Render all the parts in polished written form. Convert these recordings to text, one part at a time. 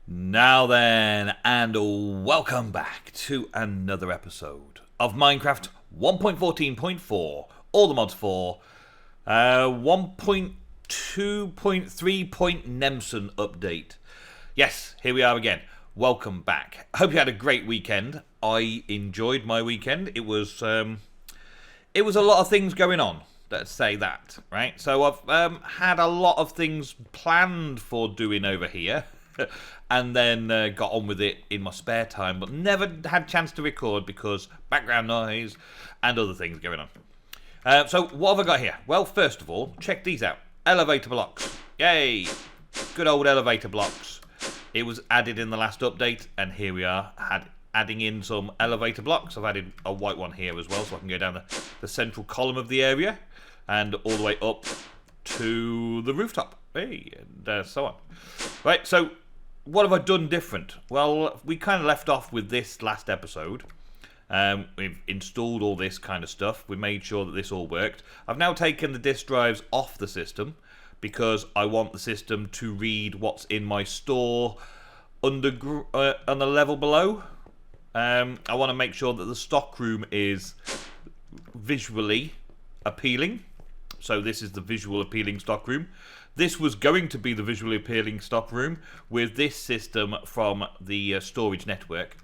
Now then, and welcome back to another episode of Minecraft 1.14.4, all the mods for 1.2.3. Nemsun update. Yes, here we are again. Welcome back. Hope you had a great weekend. I enjoyed my weekend. It was a lot of things going on. Let's say that, right? So I've had a lot of things planned for doing over here. And then got on with it in my spare time, but never had a chance to record because background noise and other things going on. So what have I got here? Well, first of all, check these out. Elevator blocks. Yay! Good old elevator blocks. It was added in the last update, and here we are, adding in some elevator blocks. I've added a white one here as well, so I can go down the central column of the area and all the way up to the rooftop. Hey, and so on. Right, so what have I done different? Well, we kind of left off with this last episode. We've installed all this kind of stuff. We made sure that this all worked. I've now taken the disk drives off the system because I want the system to read what's in my store on the level below. I want to make sure that the stock room is visually appealing. So this is the visual appealing stock room. This was going to be the visually appealing stock room with this system from the storage network.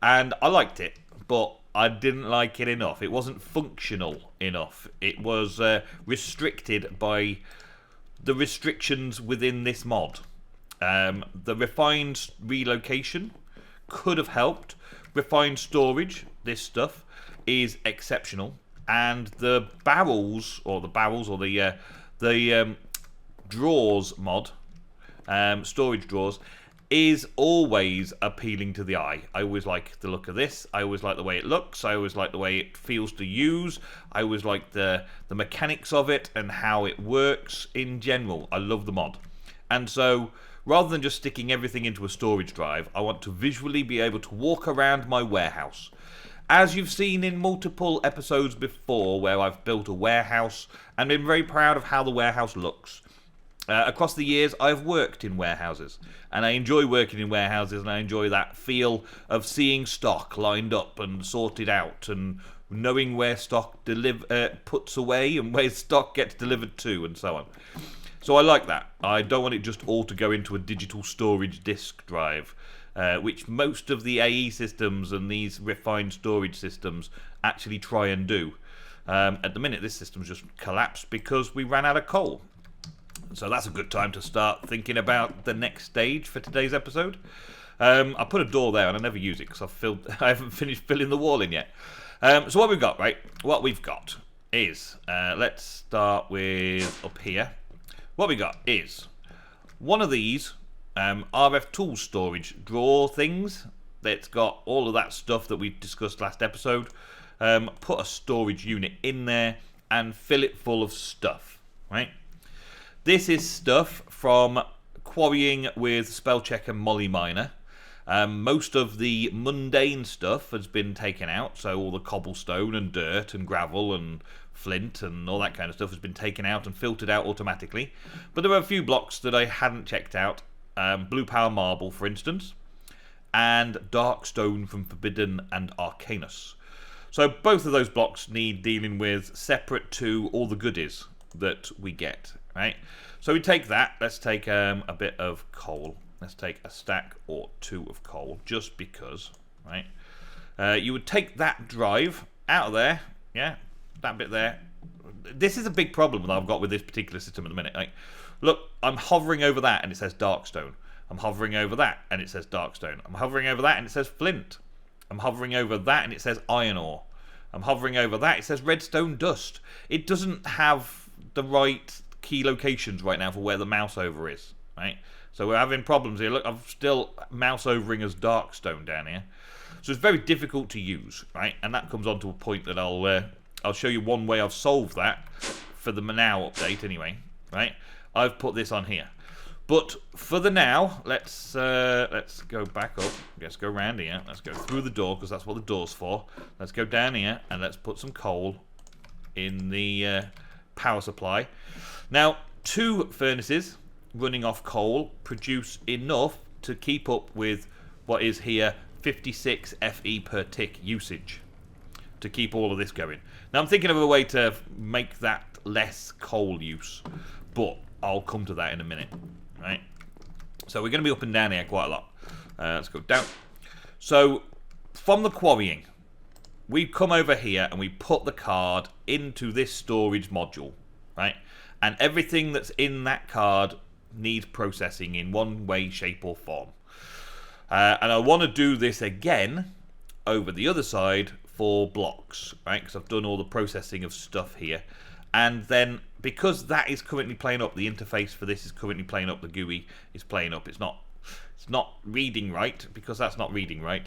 And I liked it, but I didn't like it enough. It wasn't functional enough. It was restricted by the restrictions within this mod. The refined relocation could have helped. Refined storage, this stuff, is exceptional. And the barrels, or the drawers mod, storage drawers, is always appealing to the eye. I always like the look of this. I always like the way it looks. I always like the way it feels to use. I always like the mechanics of it and how it works in general. I love the mod. And so, rather than just sticking everything into a storage drive, I want to visually be able to walk around my warehouse. As you've seen in multiple episodes before where I've built a warehouse and been very proud of how the warehouse looks. Across the years, I've worked in warehouses, and I enjoy working in warehouses, and I enjoy that feel of seeing stock lined up and sorted out, and knowing where stock puts away and where stock gets delivered to, and so on. So I like that. I don't want it just all to go into a digital storage disk drive, which most of the AE systems and these refined storage systems actually try and do. At the minute, this system's just collapsed because we ran out of coal. So that's a good time to start thinking about the next stage for today's episode. I put a door there and I never use it because I haven't finished filling the wall in yet. So what we've got, right? What we've got is, let's start with up here. What we got is one of these RF tool storage drawer things that's got all of that stuff that we discussed last episode. Put a storage unit in there and fill it full of stuff, right? This is stuff from quarrying with Spellcheck and Molly Miner. Most of the mundane stuff has been taken out, so all the cobblestone and dirt and gravel and flint and all that kind of stuff has been taken out and filtered out automatically. But there were a few blocks that I hadn't checked out. Blue Power Marble, for instance, and Dark Stone from Forbidden and Arcanus. So both of those blocks need dealing with separate to all the goodies that we get, right? So we take that. Let's take a bit of coal. Let's take a stack or two of coal, just because, right? You would take that drive out of there, yeah, that bit there. This is a big problem that I've got with this particular system at the minute. Like, look, I'm hovering over that and it says Darkstone. I'm hovering over that and it says Darkstone. I'm hovering over that and it says Flint. I'm hovering over that and it says Iron Ore. I'm hovering over that, it says Redstone Dust. It doesn't have the right key locations right now for where the mouse over is, right? So we're having problems here. Look, I'm still mouse overing as Darkstone down here. So it's very difficult to use, right? And that comes on to a point that I'll show you one way I've solved that for the now update anyway, right? I've put this on here. But for the now, let's go back up. Let's go around here. Let's go through the door because that's what the door's for. Let's go down here and let's put some coal in the power supply. Now, 2 furnaces running off coal produce enough to keep up with what is here 56 FE per tick usage, to keep all of this going. Now I'm thinking of a way to make that less coal use, but I'll come to that in a minute. Right, so we're going to be up and down here quite a lot. Let's go down. So from the quarrying, we come over here and we put the card into this storage module, right? And everything that's in that card needs processing in one way, shape or form. And I want to do this again over the other side for blocks, right? Because I've done all the processing of stuff here. And then because that is currently playing up, the interface for this is currently playing up, the GUI is playing up. It's not reading right, because that's not reading right.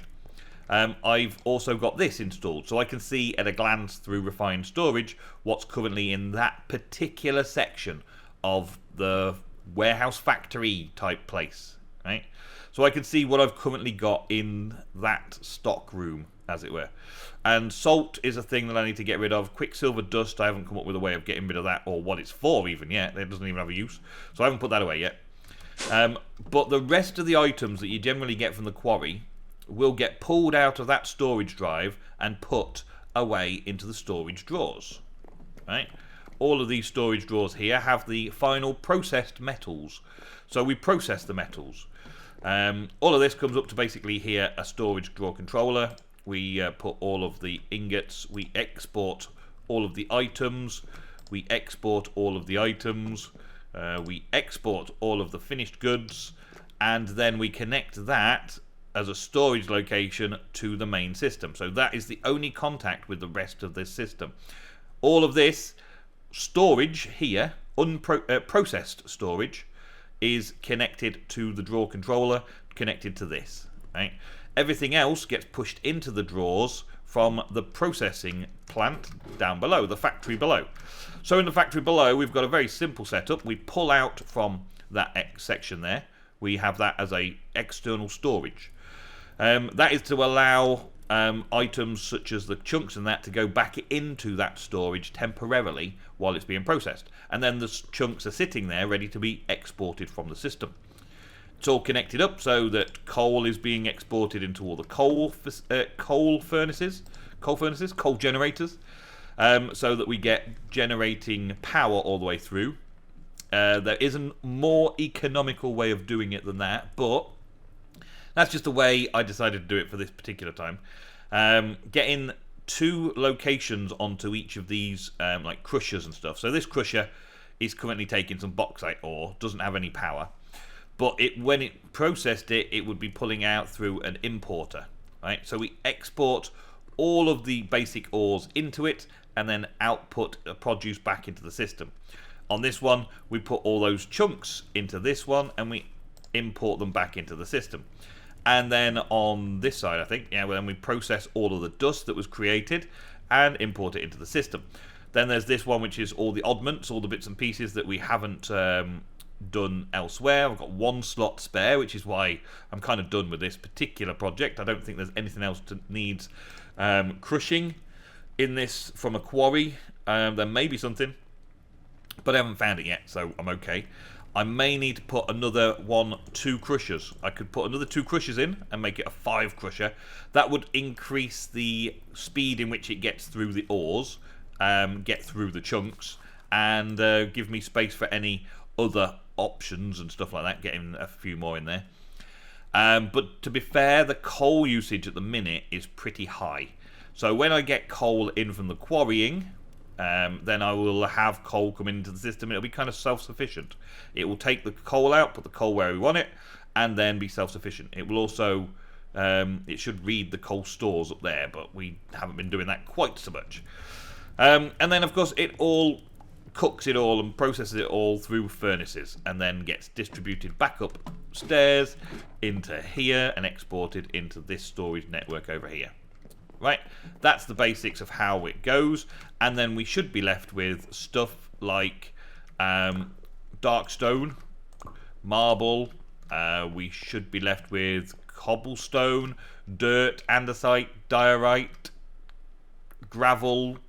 I've also got this installed, so I can see at a glance through refined storage what's currently in that particular section of the warehouse factory type place, right? So I can see what I've currently got in that stock room, as it were. And salt is a thing that I need to get rid of. Quicksilver dust, I haven't come up with a way of getting rid of that, or what it's for even yet. It doesn't even have a use, so I haven't put that away yet. But the rest of the items that you generally get from the quarry will get pulled out of that storage drive and put away into the storage drawers, right? All of these storage drawers here have the final processed metals, so we process the metals. All of this comes up to basically here a storage drawer controller. We put all of the ingots, we export all of the items, we export all of the items, we export all of the finished goods, and then we connect that as a storage location to the main system. So that is the only contact with the rest of this system. All of this storage here, processed storage, is connected to the drawer controller, connected to this, right? Everything else gets pushed into the drawers from the processing plant down below, the factory below. So in the factory below, we've got a very simple setup. We pull out from that X section there. We have that as a external storage. That is to allow items such as the chunks and that to go back into that storage temporarily while it's being processed. And then the chunks are sitting there ready to be exported from the system. It's all connected up so that coal is being exported into all the coal generators, so that we get generating power all the way through. There is a more economical way of doing it than that, but that's just the way I decided to do it for this particular time. Getting 2 locations onto each of these like crushers and stuff. So this crusher is currently taking some bauxite ore, doesn't have any power. But when it processed it, it would be pulling out through an importer, right? So we export all of the basic ores into it and then output a produce back into the system. On this one, we put all those chunks into this one and we import them back into the system. And then on this side, I think, yeah, well, then we process all of the dust that was created and import it into the system. Then there's this one, which is all the oddments, all the bits and pieces that we haven't done elsewhere. I've got 1 slot spare, which is why I'm kind of done with this particular project. I don't think there's anything else that needs crushing in this from a quarry. There may be something, but I haven't found it yet, so I'm okay. I may need to put another 2 crushers. I could put another 2 crushers in and make it a 5 crusher. That would increase the speed in which it gets through the ores, get through the chunks, and give me space for any other options and stuff like that, getting a few more in there. But to be fair, the coal usage at the minute is pretty high. So when I get coal in from the quarrying, then I will have coal come into the system. It'll be kind of self-sufficient. It will take the coal out, put the coal where we want it, and then be self-sufficient. It will also, it should read the coal stores up there, but we haven't been doing that quite so much. And then, of course, it all cooks it all and processes it all through furnaces, and then gets distributed back upstairs into here and exported into this storage network over here. Right, that's the basics of how it goes, and then we should be left with stuff like dark stone, marble, we should be left with cobblestone, dirt, andesite, diorite, gravel,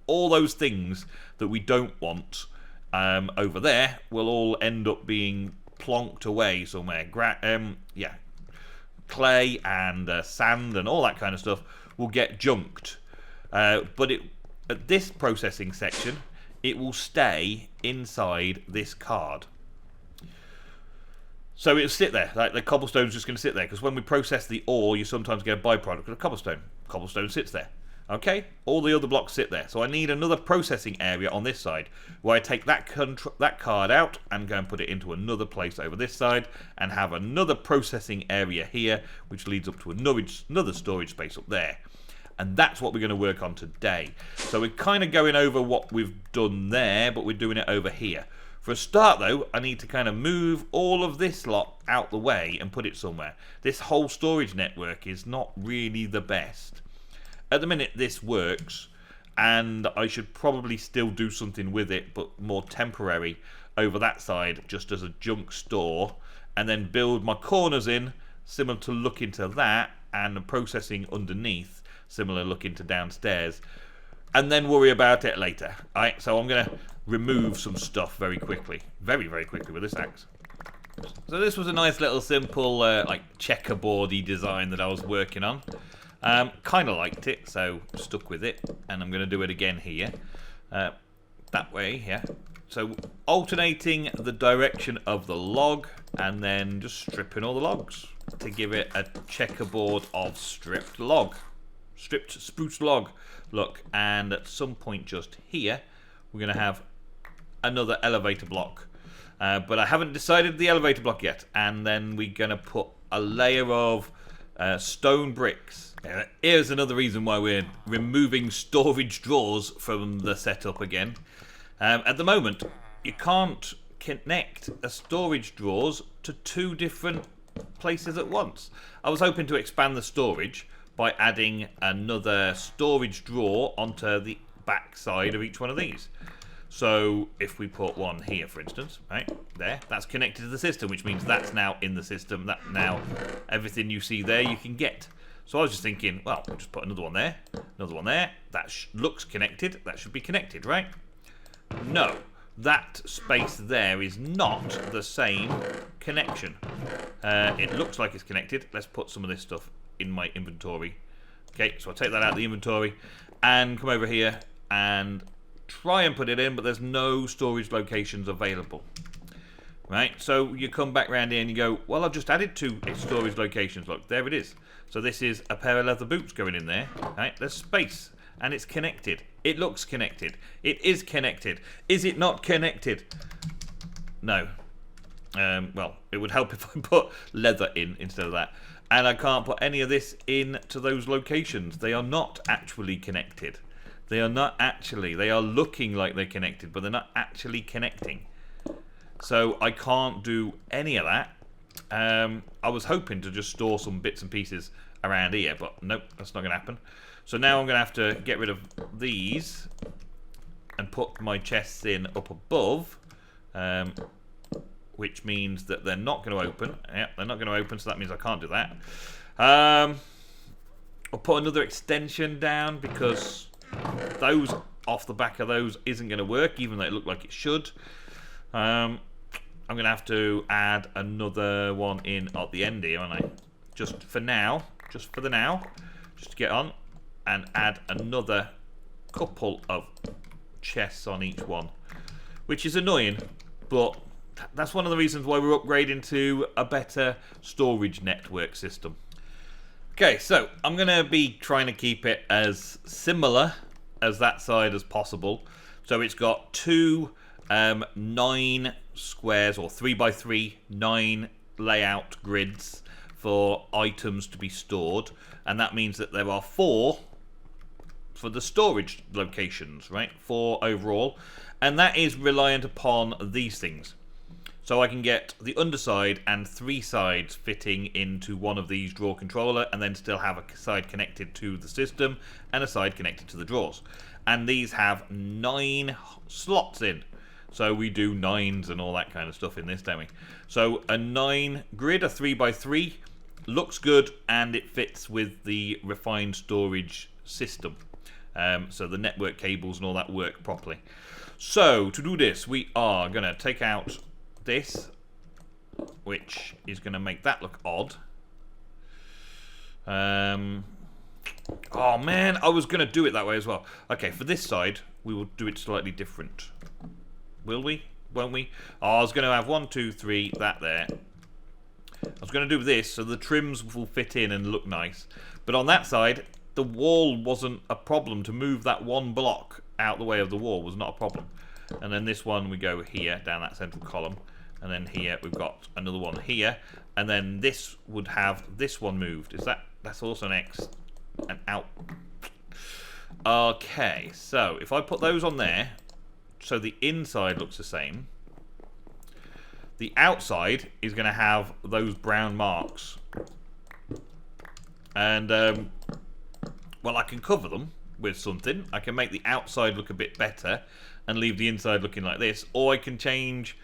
all those things that we don't want over there will all end up being plonked away somewhere. Yeah, clay and sand and all that kind of stuff will get junked. But at this processing section, it will stay inside this card. So it'll sit there, like the cobblestone's just going to sit there, because when we process the ore, you sometimes get a byproduct of cobblestone. Cobblestone sits there. Okay, all the other blocks sit there. So I need another processing area on this side, where I take that card out and go and put it into another place over this side, and have another processing area here, which leads up to another storage space up there. And that's what we're going to work on today. So we're kind of going over what we've done there, but we're doing it over here. For a start, though, I need to kind of move all of this lot out the way and put it somewhere. This whole storage network is not really the best. At the minute, this works, and I should probably still do something with it, but more temporary over that side, just as a junk store, and then build my corners in, similar to look into that, and the processing underneath, similar look into downstairs, and then worry about it later. Alright, so I'm going to remove some stuff very quickly. Very, very quickly with this axe. So this was a nice little simple like checkerboardy design that I was working on. Kind of liked it, so stuck with it. And I'm going to do it again here. That way, yeah. So alternating the direction of the log and then just stripping all the logs to give it a checkerboard of stripped log. Stripped spruce log. Look, and at some point just here, we're going to have another elevator block. But I haven't decided the elevator block yet. And then we're going to put a layer of stone bricks. Here's another reason why we're removing storage drawers from the setup again. At the moment, you can't connect a storage drawers to two different places at once. I was hoping to expand the storage by adding another storage drawer onto the back side of each one of these. So if we put one here, for instance, right there, that's connected to the system, which means that's now in the system. That now everything you see there you can get. So I was just thinking, well, we'll just put another one there, another one there. That looks connected. That should be connected, right? No, that space there is not the same connection. It looks like it's connected. Let's put some of this stuff in my inventory. Okay, so I'll take that out of the inventory and come over here and try and put it in, but there's no storage locations available. Right, so you come back around here and you go, well, I've just added two storage locations. Look, there it is. So this is a pair of leather boots going in there. Right, there's space and it's connected. It looks connected. It is connected. Is it not connected? No. Well, it would help if I put leather in instead of that. And I can't put any of this in to those locations. They are not actually connected. They are not actually. They are looking like they're connected, but they're not actually connecting. So I can't do any of that. I was hoping to just store some bits and pieces around here, but nope, that's not going to happen. So now I'm going to have to get rid of these and put my chests in up above, which means that they're not going to open. Yeah, they're not going to open, so that means I can't do that. I'll put another extension down because those off the back of those isn't going to work, even though it looked like it should. I'm going to have to add another one in at the end here, aren't I? Just for now, just for the now, just to get on and add another couple of chests on each one, which is annoying, but that's one of the reasons why we're upgrading to a better storage network system. Okay, so I'm going to be trying to keep it as similar as that side as possible. So it's got two 9 squares or 3x3 9 layout grids for items to be stored, and that means that there are 4 for the storage locations, right? 4 overall, and that is reliant upon these things. So I can get the underside and 3 sides fitting into one of these drawer controller, and then still have a side connected to the system and a side connected to the drawers. And these have 9 slots in. So we do 9s and all that kind of stuff in this, don't we? So a 9 grid, a 3x3, looks good, and it fits with the refined storage system. So the network cables and all that work properly. So to do this, we are going to take out this which is going to make that look odd. Oh man, I was going to do it that way as well. Okay, for this side, we will do it slightly different. Will we? Won't we? Oh, I was going to have 1, 2, 3, that there. I was going to do this so the trims will fit in and look nice. But on that side, the wall wasn't a problem. To move that one block out the way of the wall was not a problem. And then this one, we go here, down that central column. And then here, we've got another one here. And then this would have this one moved. That's also an X. And out. Okay, so if I put those on there, so the inside looks the same, the outside is going to have those brown marks. And, well, I can cover them with something. I can make the outside look a bit better and leave the inside looking like this, or I can change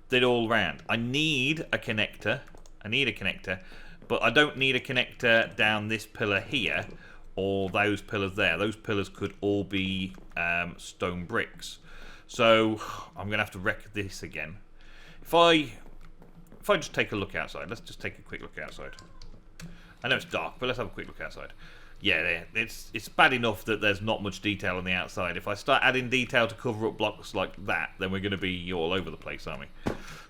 it all round. I need a connector. But I don't need a connector down this pillar here or those pillars there. Those pillars could all be stone bricks. So I'm going to have to wreck this again. If I just take a look outside, let's just take a quick look outside. I know it's dark, but let's have a quick look outside. Yeah, it's bad enough that there's not much detail on the outside. If I start adding detail to cover up blocks like that, then we're going to be all over the place, aren't we?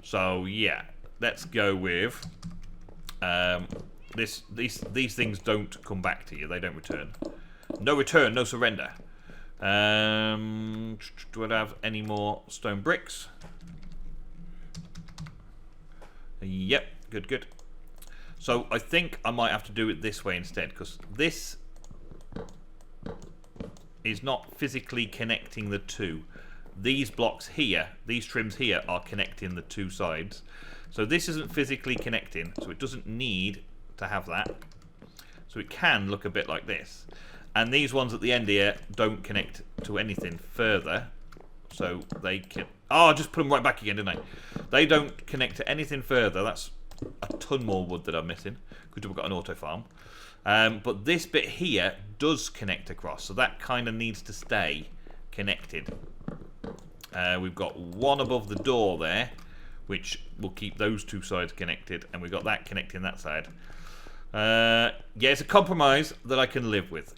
So yeah, let's go with these things don't come back to you. They don't return. No return, no surrender. Do I have any more stone bricks? Yep, good. So I think I might have to do it this way instead, because this is not physically connecting the two. These blocks here, these trims here, are connecting the two sides. So this isn't physically connecting, so it doesn't need to have that. So it can look a bit like this. And these ones at the end here don't connect to anything further. So they can... Oh, I just put them right back again, didn't I? They don't connect to anything further. That's a ton more wood that I'm missing. Good job we've got an auto farm. But this bit here does connect across. So that kind of needs to stay connected. We've got one above the door there, which will keep those two sides connected. And we've got that connecting that side. Yeah, it's a compromise that I can live with.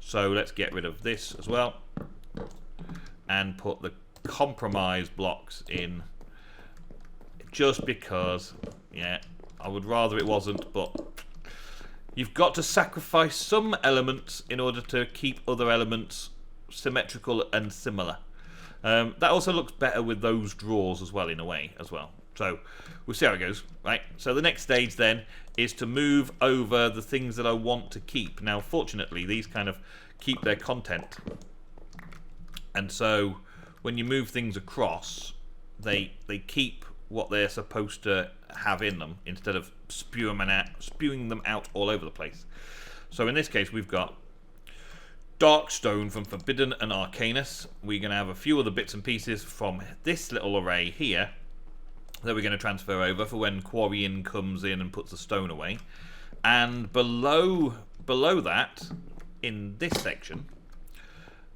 So let's get rid of this as well. And put the compromise blocks in. Just because, yeah, I would rather it wasn't, but you've got to sacrifice some elements in order to keep other elements symmetrical and similar. That also looks better with those drawers as well, in a way, as well. So we'll see how it goes, right? So the next stage then is to move over the things that I want to keep. Now, fortunately, these kind of keep their content. And so when you move things across, they keep what they're supposed to have in them instead of spewing them out all over the place. So in this case, we've got dark stone from Forbidden and Arcanus. We're going to have a few other bits and pieces from this little array here that we're going to transfer over for when Quarrying comes in and puts the stone away. And below that, in this section,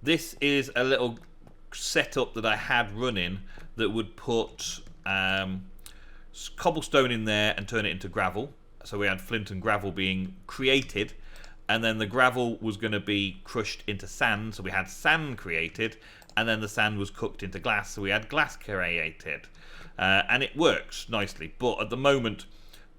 this is a little setup that I had running that would put cobblestone in there and turn it into gravel. So we had flint and gravel being created, and then the gravel was going to be crushed into sand. So we had sand created, and then the sand was cooked into glass. So we had glass created, and it works nicely. But at the moment,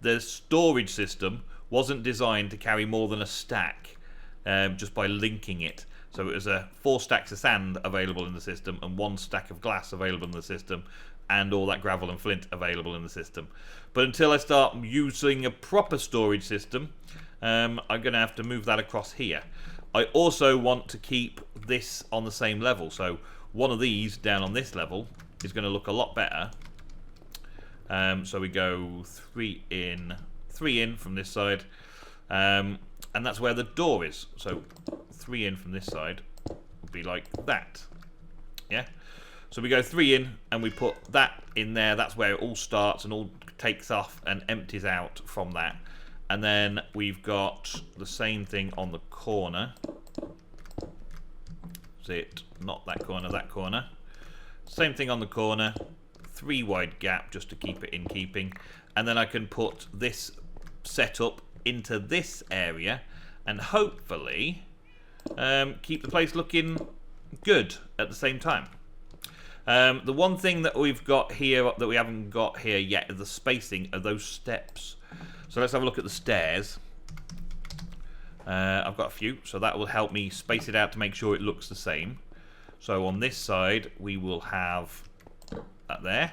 the storage system wasn't designed to carry more than a stack, just by linking it. So it was 4 stacks of sand available in the system and 1 stack of glass available in the system, and all that gravel and flint available in the system. But until I start using a proper storage system, I'm going to have to move that across here. I also want to keep this on the same level. So one of these down on this level is going to look a lot better. So we go 3 in from this side. And that's where the door is. So 3 in from this side would be like that. Yeah. So we go 3 in and we put that in there. That's where it all starts and all takes off and empties out from that. And then we've got the same thing on the corner. Is it not that corner, that corner? Same thing on the corner. 3 wide gap just to keep it in keeping. And then I can put this setup into this area and hopefully keep the place looking good at the same time. The one thing that we've got here that we haven't got here yet is the spacing of those steps. So let's have a look at the stairs. I've got a few, so that will help me space it out to make sure it looks the same. So on this side, we will have that there.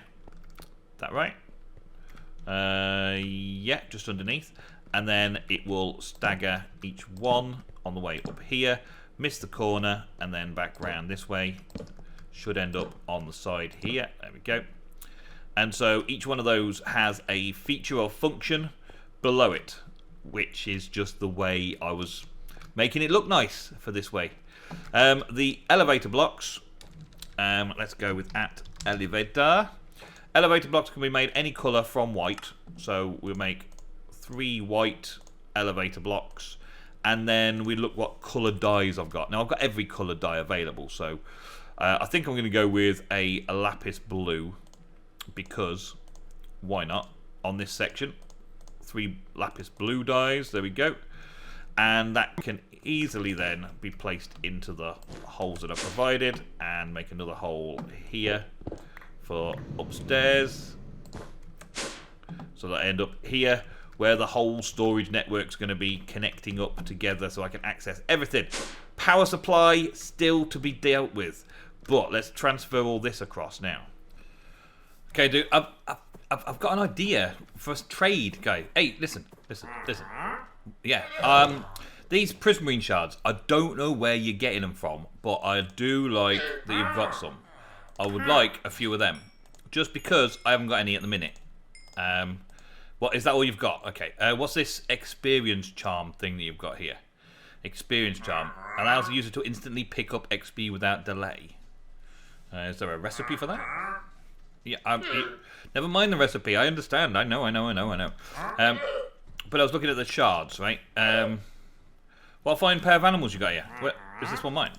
Is that right? Yeah, just underneath. And then it will stagger each one on the way up here, miss the corner, and then back round this way. Should end up on the side here. There we go. And so each one of those has a feature or function below it, which is just the way I was making it look nice for this way. The elevator blocks, let's go with @elevator. Elevator blocks can be made any colour from white, so we'll make 3 white elevator blocks, and then we look what colour dyes I've got. Now I've got every colour dye available, so I think I'm going to go with a lapis blue, because why not on this section. 3 lapis blue dyes, there we go, and that can easily then be placed into the holes that are provided, and make another hole here for upstairs, so that I end up here where the whole storage network's going to be connecting up together so I can access everything. Power supply still to be dealt with, but let's transfer all this across now. Okay, dude, I've got an idea for a trade, guy. Hey, listen. Yeah, these prismarine shards, I don't know where you're getting them from, but I do like that you've got some. I would like a few of them, just because I haven't got any at the minute. What is that all you've got? Okay, what's this experience charm thing that you've got here? Experience charm allows the user to instantly pick up XP without delay. Is there a recipe for that? Yeah, never mind the recipe. I understand. I know. But I was looking at the shards, right? What fine pair of animals you got here? Where, is this one mine?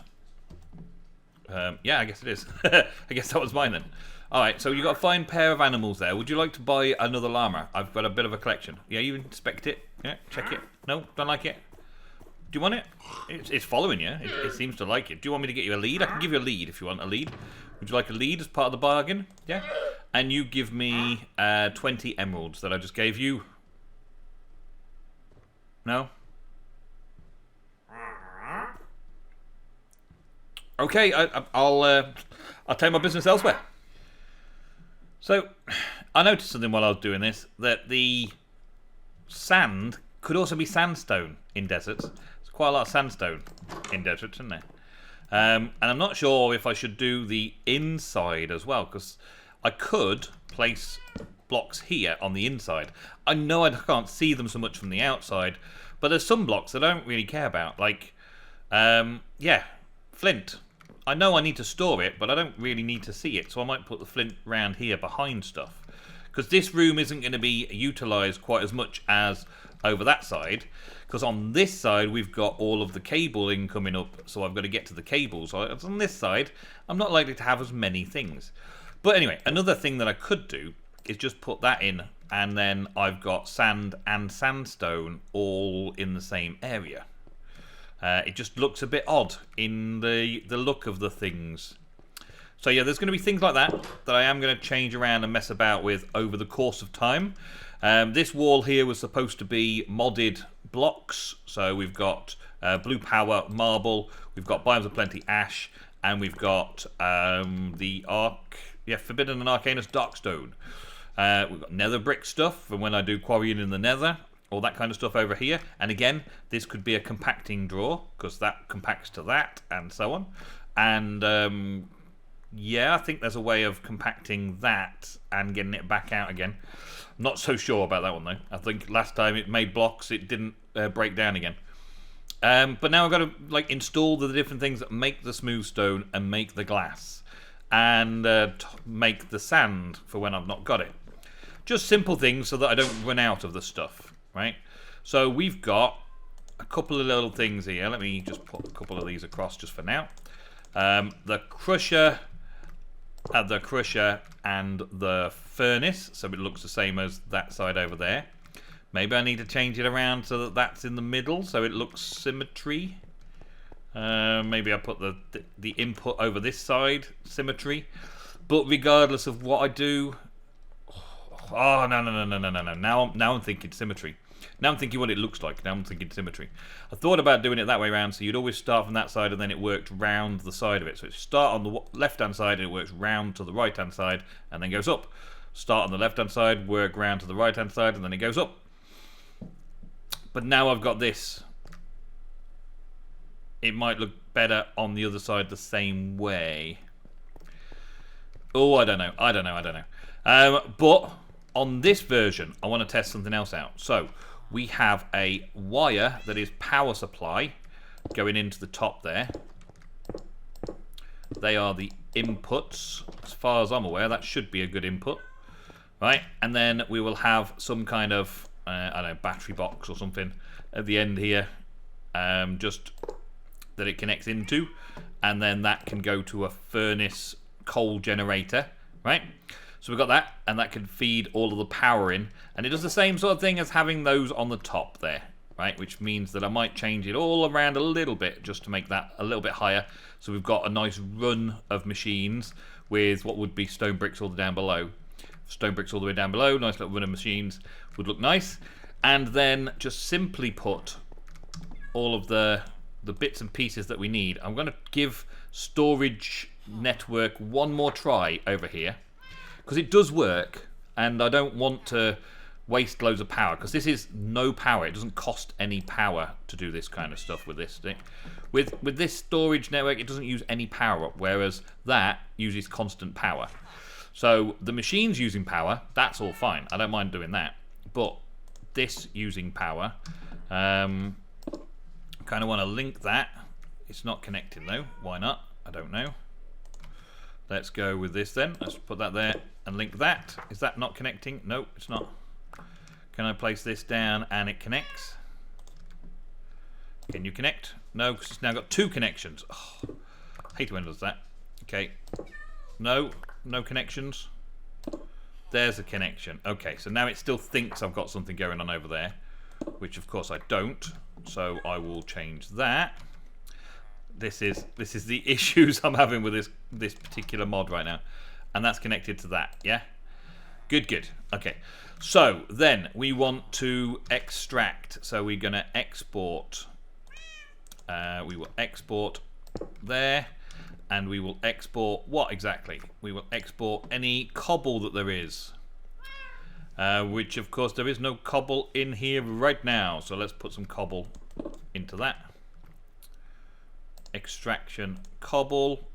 Yeah, I guess it is. I guess that was mine then. Alright, so you got a fine pair of animals there. Would you like to buy another llama? I've got a bit of a collection. Yeah, you inspect it. Yeah, check it. No, don't like it. Do you want it? It's following you. It seems to like it. Do you want me to get you a lead? I can give you a lead if you want a lead. Would you like a lead as part of the bargain? Yeah. And you give me 20 emeralds that I just gave you. No? Okay, I'll take my business elsewhere. So, I noticed something while I was doing this, that the sand could also be sandstone in deserts. There's quite a lot of sandstone in deserts, isn't there? And I'm not sure if I should do the inside as well, because I could place blocks here on the inside. I know I can't see them so much from the outside, but there's some blocks that I don't really care about, like, yeah, flint. I know I need to store it, but I don't really need to see it, so I might put the flint round here behind stuff. Because this room isn't going to be utilised quite as much as over that side, because on this side we've got all of the cabling coming up, so I've got to get to the cables. So on this side, I'm not likely to have as many things. But anyway, another thing that I could do is just put that in, and then I've got sand and sandstone all in the same area. It just looks a bit odd in the look of the things. So yeah, there's going to be things like that I am going to change around and mess about with over the course of time. This wall here was supposed to be modded blocks. So we've got blue power marble, we've got biomes of plenty ash, and we've got the forbidden and arcanous darkstone. We've got nether brick stuff from when I do quarrying in the nether. All that kind of stuff over here. And again, this could be a compacting drawer, because that compacts to that, and so on. And yeah, I think there's a way of compacting that and getting it back out again. Not so sure about that one, though. I think last time it made blocks, it didn't break down again. But now I've got to install the different things that make the smooth stone and make the glass. And make the sand for when I've not got it. Just simple things so that I don't run out of the stuff. Right, so we've got a couple of little things here. Let me just put a couple of these across just for now. The crusher the crusher and the furnace, so it looks the same as that side over there. Maybe I need to change it around so that that's in the middle, so it looks symmetry. Maybe I put the input over this side, symmetry. But regardless of what I do, oh no. Now I'm thinking symmetry. Now I'm thinking what it looks like. Now I'm thinking symmetry. I thought about doing it that way around, so you'd always start from that side and then it worked round the side of it. So it start on the left-hand side and it works round to the right-hand side and then goes up. Start on the left-hand side, work round to the right-hand side and then it goes up. But now I've got this. It might look better on the other side the same way. Oh, I don't know. But on this version, I want to test something else out. So we have a wire that is power supply going into the top there. They are the inputs. As far as I'm aware, that should be a good input. Right? And then we will have some kind of, I don't know, battery box or something at the end here. Just that it connects into. And then that can go to a furnace coal generator. Right? So we've got that, and that can feed all of the power in. And it does the same sort of thing as having those on the top there, right? Which means that I might change it all around a little bit just to make that a little bit higher. So we've got a nice run of machines with what would be stone bricks all the way down below. Stone bricks all the way down below, nice little run of machines would look nice. And then just simply put all of the bits and pieces that we need. I'm going to give storage network one more try over here. Because it does work, and I don't want to waste loads of power, because this is no power. It doesn't cost any power to do this kind of stuff with this thing. With this storage network, it doesn't use any power up, whereas that uses constant power. So the machine's using power, that's all fine. I don't mind doing that. But this using power, kind of want to link that. It's not connecting though. Why not? I don't know. Let's go with this then. Let's put that there and link that. Is that not connecting? No, it's not. Can I place this down and it connects? Can you connect? No, because it's now got two connections. Oh, I hate when it does that. Okay. No connections. There's a connection. Okay, so now it still thinks I've got something going on over there, which of course I don't. So I will change that. This is the issues I'm having with this particular mod right now, and that's connected to that. Yeah, good. Okay, so then we want to extract. So we're going to export. We will export there, and we will export what exactly? We will export any cobble that there is, which of course there is no cobble in here right now. So let's put some cobble into that. Extraction cobble.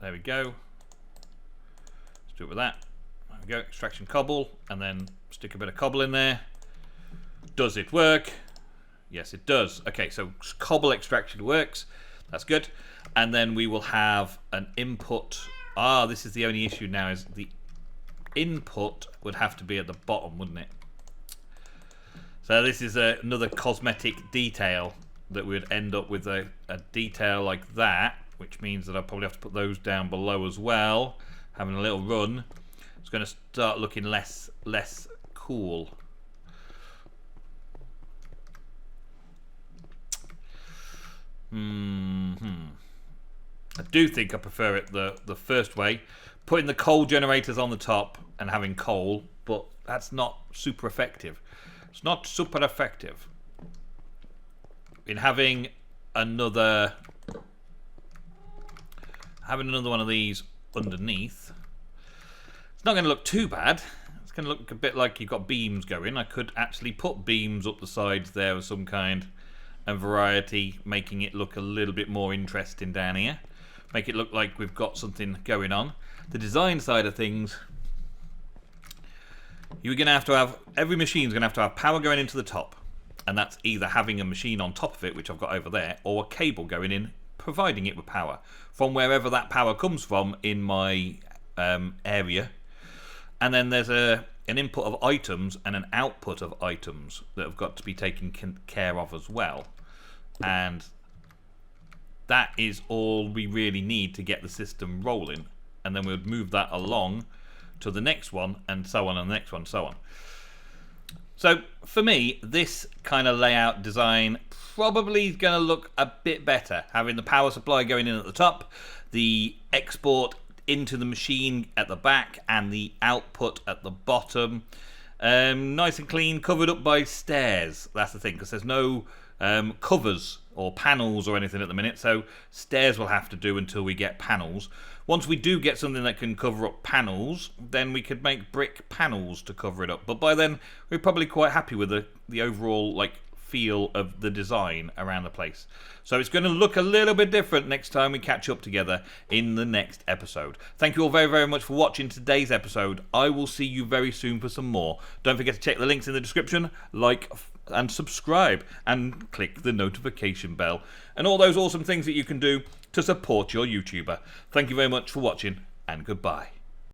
There we go. Let's do it with that. There we go. Extraction cobble, and then stick a bit of cobble in there. Does it work? Yes, it does. Okay, so cobble extraction works. That's good. And then we will have an input. Ah, this is the only issue now, is the input would have to be at the bottom, wouldn't it? So this is another cosmetic detail that would end up with a detail like that, which means that I'll probably have to put those down below as well. Having a little run, it's going to start looking less cool. I do think I prefer it the first way, putting the coal generators on the top and having coal, but that's not super effective. It's not super effective. In having another one of these underneath, it's not going to look too bad. It's going to look a bit like you've got beams going. I could actually put beams up the sides there of some kind and variety, making it look a little bit more interesting down here. Make it look like we've got something going on. The design side of things, you're going to have every machine's going to have power going into the top. And that's either having a machine on top of it, which I've got over there, or a cable going in, providing it with power from wherever that power comes from in my area. And then there's an input of items and an output of items that have got to be taken care of as well. And that is all we really need to get the system rolling. and then we would move that along to the next one, and so on, and the next one, so on. So for me, this kind of layout design probably is going to look a bit better, having the power supply going in at the top, the export into the machine at the back, and the output at the bottom. Nice and clean, covered up by stairs. That's the thing, because there's no covers or panels or anything at the minute, so stairs will have to do until we get panels. Once we do get something that can cover up panels, then we could make brick panels to cover it up. But by then, we're probably quite happy with the overall feel of the design around the place. So it's going to look a little bit different next time we catch up together in the next episode. Thank you all very, very much for watching today's episode. I will see you very soon for some more. Don't forget to check the links in the description, like and subscribe, and click the notification bell, and all those awesome things that you can do to support your YouTuber. Thank you very much for watching, and goodbye.